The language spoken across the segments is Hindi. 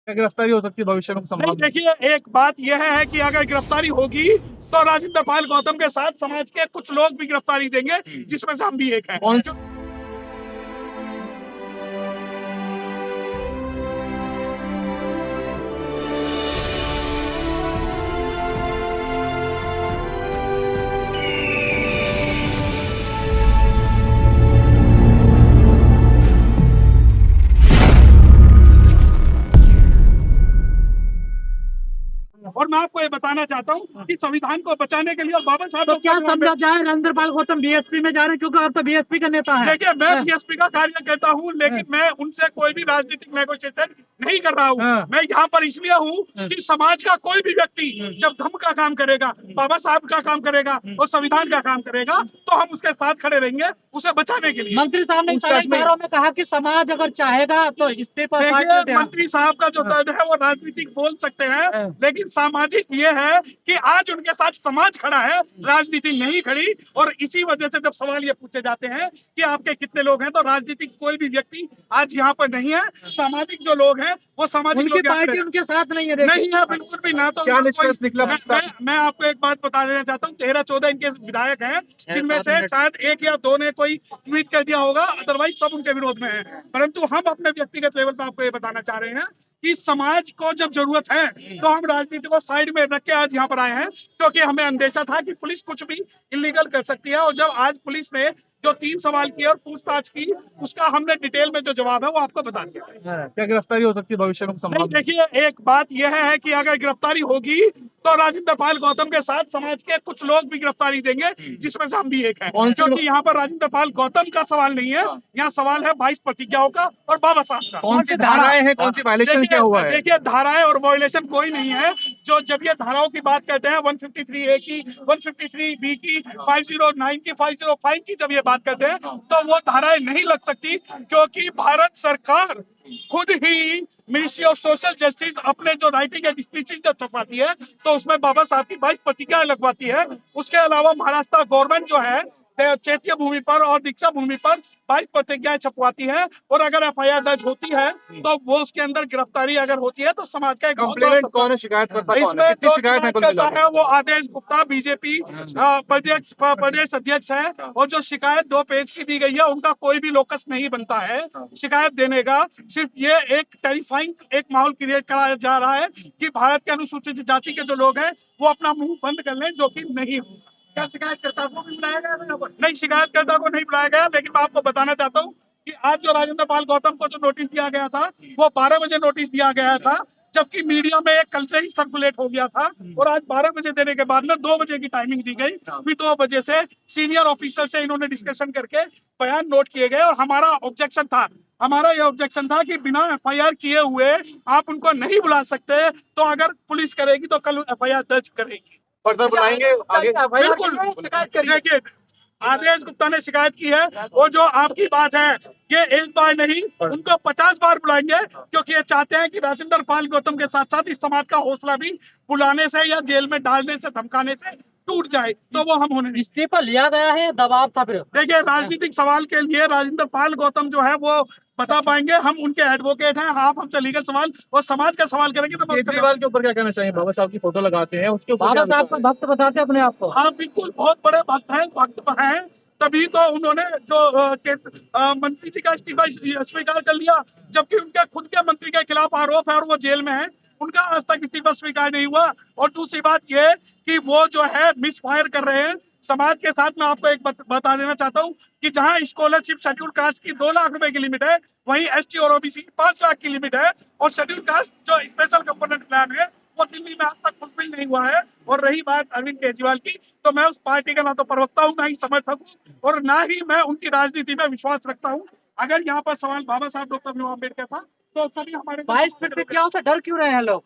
गिरफ्तारी हो सकती है भविष्य में नहीं, संभावना? देखिए एक बात यह है कि अगर गिरफ्तारी होगी तो राजेंद्र पाल गौतम के साथ समाज के कुछ लोग भी गिरफ्तारी देंगे, जिसमें से हम भी एक हैं। कौन और मैं आपको ये बताना चाहता हूँ कि संविधान को बचाने के लिए और बाबा साहब तो क्या समझा जाए राजेंद्र पाल गौतम बीएसपी में जा रहे हैं, क्योंकि आप तो बीएसपी का नेता है। देखिए मैं बीएसपी का कार्य करता हूँ, लेकिन मैं उनसे कोई भी राजनीतिक नेगोशिएशन नहीं कर रहा हूँ। मैं यहाँ पर इसलिए हूँ कि समाज का कोई भी व्यक्ति जब धर्म का काम करेगा, बाबा साहब का काम करेगा और संविधान का काम करेगा, तो हम उसके साथ खड़े रहेंगे उसे बचाने के लिए। मंत्री साहब ने इशारों में कहा कि समाज अगर चाहेगा तो इस्तीफा। देखिए मंत्री साहब का जो दर्द है वो राजनीतिक बोल सकते हैं, लेकिन सामाजिक ये है कि आज उनके साथ समाज खड़ा है, राजनीति नहीं खड़ी। और इसी वजह से जब सवाल ये पूछे जाते हैं कि आपके कितने लोग हैं, तो राजनीतिक कोई भी व्यक्ति आज यहाँ पर नहीं है। सामाजिक जो लोग हैं वो सामाजिक उनकी लोग पार्टी उनके साथ नहीं है। नहीं है, बिल्कुल भी ना। तो क्या निष्कर्ष निकला? मैं आपको एक बात बता देना चाहता हूँ, 13-14 इनके विधायक हैं, जिनमें से शायद 1 या 2 ने कोई ट्वीट कर दिया होगा, अदरवाइज सब उनके विरोध में है। परंतु हम अपने व्यक्तिगत लेवल पर आपको ये बताना चाह रहे हैं कि समाज को जब जरूरत है तो हम राजनीति को साइड में रख के आज यहाँ पर आए हैं, क्योंकि हमें अंदेशा था कि पुलिस कुछ भी इलीगल कर सकती है। और जब आज पुलिस ने जो 3 सवाल किए और पूछताछ की, उसका हमने डिटेल में जो जवाब है वो आपको बता दिया। क्या गिरफ्तारी हो सकती है भविष्य में नहीं, संभावना? देखिए एक बात यह है कि अगर गिरफ्तारी होगी तो राजेंद्र पाल गौतम के साथ समाज के कुछ लोग भी गिरफ्तारी देंगे, जिसमें से हम भी एक हैं। क्योंकि यहाँ पर राजेंद्र पाल गौतम का सवाल नहीं है, यहाँ सवाल है 22 प्रतिज्ञाओं का और बाबा साहब का। कौन सी धाराएं हैं, कौन सी वायलेशन क्या हुआ है? देखिए धाराएं और वायलेशन कोई नहीं है। जो जब ये धाराओं की बात करते हैं 153A की, 153B की, 509 की, 505 की जब ये बात करते हैं तो वो धाराएं नहीं लग सकती, क्योंकि भारत सरकार खुद ही मिनिस्ट्री ऑफ सोशल जस्टिस अपने जो राइटिंग एंड स्पीचेस जो छपवाती है तो उसमें बाबा साहब की 22 प्रतिज्ञाएं लगवाती है। उसके अलावा महाराष्ट्र गवर्नमेंट जो है चैत्य भूमि पर और दीक्षा भूमि पर 22 प्रतिज्ञाएं छपवाती है। और अगर FIR दर्ज होती है तो वो उसके अंदर गिरफ्तारी अगर होती है तो समाज का एक कंप्लेनेंट कौन है, शिकायतकर्ता कौन है, कितनी शिकायत है कुल मिला के? वो आदेश गुप्ता बीजेपी प्रदेश अध्यक्ष है। और जो शिकायत 2 पेज की दी गई है उनका कोई भी लोकस नहीं बनता है शिकायत देने का। सिर्फ ये एक टेरिफाइंग एक माहौल क्रिएट कराया जा रहा है कि भारत के अनुसूचित जाति के जो लोग हैं वो अपना मुंह बंद कर लें, जो कि नहीं होगा। क्या शिकायतकर्ता को भी बुलाया गया? नहीं, शिकायतकर्ता को नहीं बुलाया गया। लेकिन मैं आपको बताना चाहता हूँ कि आज जो राजेंद्र पाल गौतम को जो नोटिस दिया गया था वो 12 बजे नोटिस दिया गया था, जबकि मीडिया में कल से ही सर्कुलेट हो गया था। और आज 12 बजे देने के बाद में 2 बजे की टाइमिंग दी गई। फिर 2 बजे से सीनियर ऑफिसर से इन्होंने डिस्कशन करके बयान नोट किए गए। और हमारा यह ऑब्जेक्शन था कि बिना FIR किए हुए आप उनको नहीं बुला सकते, तो अगर पुलिस करेगी तो कल FIR दर्ज करेगी। फर्दर बुलाएंगे आगे? बिल्कुल। देखिए आदेश गुप्ता ने शिकायत की है और जो आपकी बात है ये एक बार नहीं उनको 50 बार बुलाएंगे, क्योंकि ये चाहते हैं कि राजेंद्र पाल गौतम के साथ साथ इस समाज का हौसला भी बुलाने से या जेल में डालने से धमकाने से टूट जाए। तो वो हम होने इस्तीफा लिया गया है, दबाव था। फिर देखिए राजनीतिक सवाल के लिए राजेंद्र पाल गौतम जो है वो बता पाएंगे, हम उनके एडवोकेट हैं। आप हमसे लीगल सवाल और समाज का सवाल करेंगे तो केजरीवाल के ऊपर क्या कहना चाहिए? बाबा साहब की फोटो लगाते हैं, उसके ऊपर बाबा साहब का भक्त बताते अपने आप को। हाँ बिल्कुल, बहुत बड़े भक्त हैं, तभी तो उन्होंने जो मंत्री जी का इस्तीफा स्वीकार कर लिया, जबकि उनके खुद के मंत्री के खिलाफ आरोप है और वो जेल में है। उनका आज तक इस्तीफा स्वीकार नहीं हुआ। और दूसरी बात ये कि वो जो है मिस फायर कर रहे हैं समाज के साथ। मैं आपको एक बता देना चाहता हूँ कि जहां स्कॉलरशिप शेड्यूल कास्ट की 2 लाख रुपए की लिमिट है, वहीं ST और OBC की 5 लाख की लिमिट है। और शेड्यूल कास्ट जो स्पेशल कंपोनेंट प्लान है वो दिल्ली में आज तक फुलफिल नहीं हुआ है। और रही बात अरविंद केजरीवाल की, तो मैं उस पार्टी का ना तो प्रवक्ता हूँ, ना ही समर्थक हूँ, और ना ही मैं उनकी राजनीति में विश्वास रखता हूँ। अगर यहाँ पर सवाल बाबा साहब डॉक्टर भीमराव अम्बेडकर था तो सभी हमारे 22 प्रतिज्ञाओं से डर क्यों रहे हैं लोग?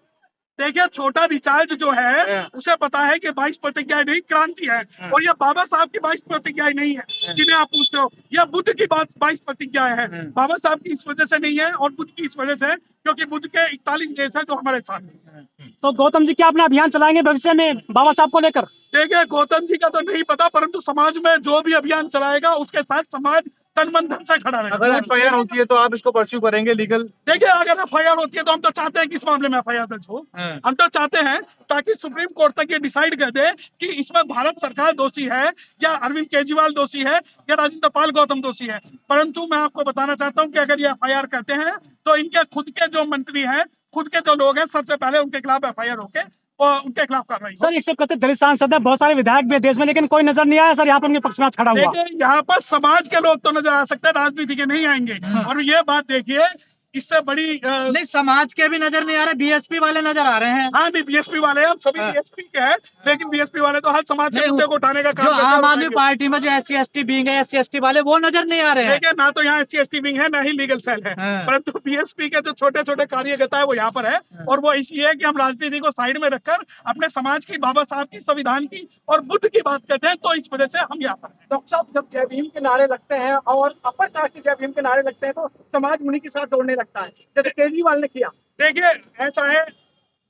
देखिए छोटा रिचार्ज जो है उसे पता है कि 22 प्रतिज्ञाएं नहीं, क्रांति है। और ये बाबा साहब की 22 प्रतिज्ञाएं नहीं है जिन्हें आप पूछते हो, यह बुद्ध की 22 प्रतिज्ञाएं हैं। बाबा साहब की इस वजह से नहीं है और बुद्ध की इस वजह से, क्योंकि बुद्ध के 41 देश है जो हमारे साथ हैं। तो गौतम जी क्या अपना अभियान चलाएंगे भविष्य में बाबा साहब को लेकर? देखिए गौतम जी का तो नहीं पता, परंतु समाज में जो भी अभियान चलाएगा उसके साथ समाज तन मन धन से खड़ा अगर रहेगा। एफआईआर होती है तो आप इसको परस्यू करेंगे लीगल? देखिए, अगर एफआईआर होती है तो हम तो चाहते हैं कि इस मामले में एफआईआर दर्ज हो। हम तो चाहते हैं ताकि सुप्रीम कोर्ट तक ये डिसाइड कर दे कि इसमें भारत सरकार दोषी है या अरविंद केजरीवाल दोषी है या राजेंद्र पाल गौतम दोषी है। परंतु मैं आपको बताना चाहता हूं कि अगर ये एफआईआर करते हैं तो इनके खुद के जो मंत्री हैं, खुद के जो लोग हैं, सबसे पहले उनके खिलाफ एफआईआर होके और उनके खिलाफ कार्रवाई हो। सर 131 दलित सांसद है, बहुत सारे विधायक भी है देश में, लेकिन कोई नजर नहीं आया सर यहाँ पर उनके पक्ष में आज खड़ा हुआ। देखिए, यहाँ पर समाज के लोग तो नजर आ सकते हैं, राजनीति के नहीं आएंगे। और ये बात देखिए, इससे बड़ी नहीं, समाज के भी नजर नहीं आ रहे, बीएसपी वाले नजर आ रहे हैं। हाँ, नहीं, बीएसपी वाले, हम सभी बीएसपी के हैं, लेकिन बीएसपी वाले तो हर समाज के मुद्दे को उठाने का काम जो करते हैं आम और आदमी उठाएंगे। पार्टी में जो SC/ST विंग है, SC/ST वाले, वो नजर नहीं आ रहे हैं। देखिए, ना तो यहाँ SC/ST विंग है, ना ही लीगल सेल है, परंतु बीएसपी के जो छोटे छोटे कार्यकर्ता है वो यहाँ पर है। और वो इसलिए है कि हम राजनीति को साइड में रखकर अपने समाज की, बाबा साहब की, संविधान की और बुद्ध की बात करते हैं, तो इस वजह से हम यहाँ पर हैं। डॉक्टर साहब, जब जय भीम के नारे लगते हैं और अपर कास्ट के जय भीम के नारे लगते हैं तो समाज उन्हीं के साथ दौड़ने लगता है, जैसे केजरीवाल ने किया। देखिए, ऐसा है,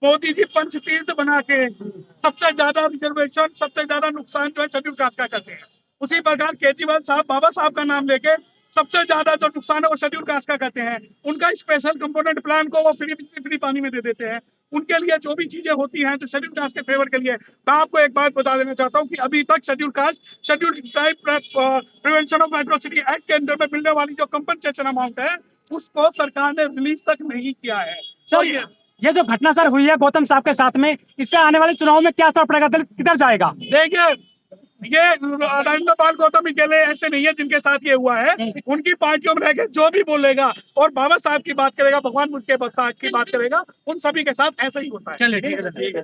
मोदी जी पंच तीर्थ बना के सबसे ज्यादा रिजर्वेशन, सबसे ज्यादा नुकसान जो है शेड्यूल कास्ट का करते हैं। उसी प्रकार केजरीवाल साहब बाबा साहब का नाम लेके सबसे ज्यादा जो नुकसान है वो शेड्यूल कास्ट का करते हैं। उनका स्पेशल कंपोनेंट प्लान को वो फ्री बिजली, फ्री पानी में दे देते हैं। उनके लिए जो भी चीजें होती हैं जो शेड्यूल कास्ट के फेवर के लिए, मैं आपको एक बात बता देना चाहता हूँ कि अभी तक schedule tribe prevention of atrocity act के अंदर में मिलने वाली जो कंपनसेशन अमाउंट है उसको सरकार ने रिलीज तक नहीं किया है। सर ये जो घटना सर हुई है गौतम साहब के साथ में, इससे आने वाले चुनाव में क्या असर पड़ेगा, दलित किधर जाएगा? देखिए, ये राजेंद्र पाल गौतम अकेले ऐसे नहीं है जिनके साथ ये हुआ है। उनकी पार्टियों में रहकर जो भी बोलेगा और बाबा साहब की बात करेगा, भगवान बुद्ध के साथ की बात करेगा, उन सभी के साथ ऐसा ही होता है। चलिए, ठीक है।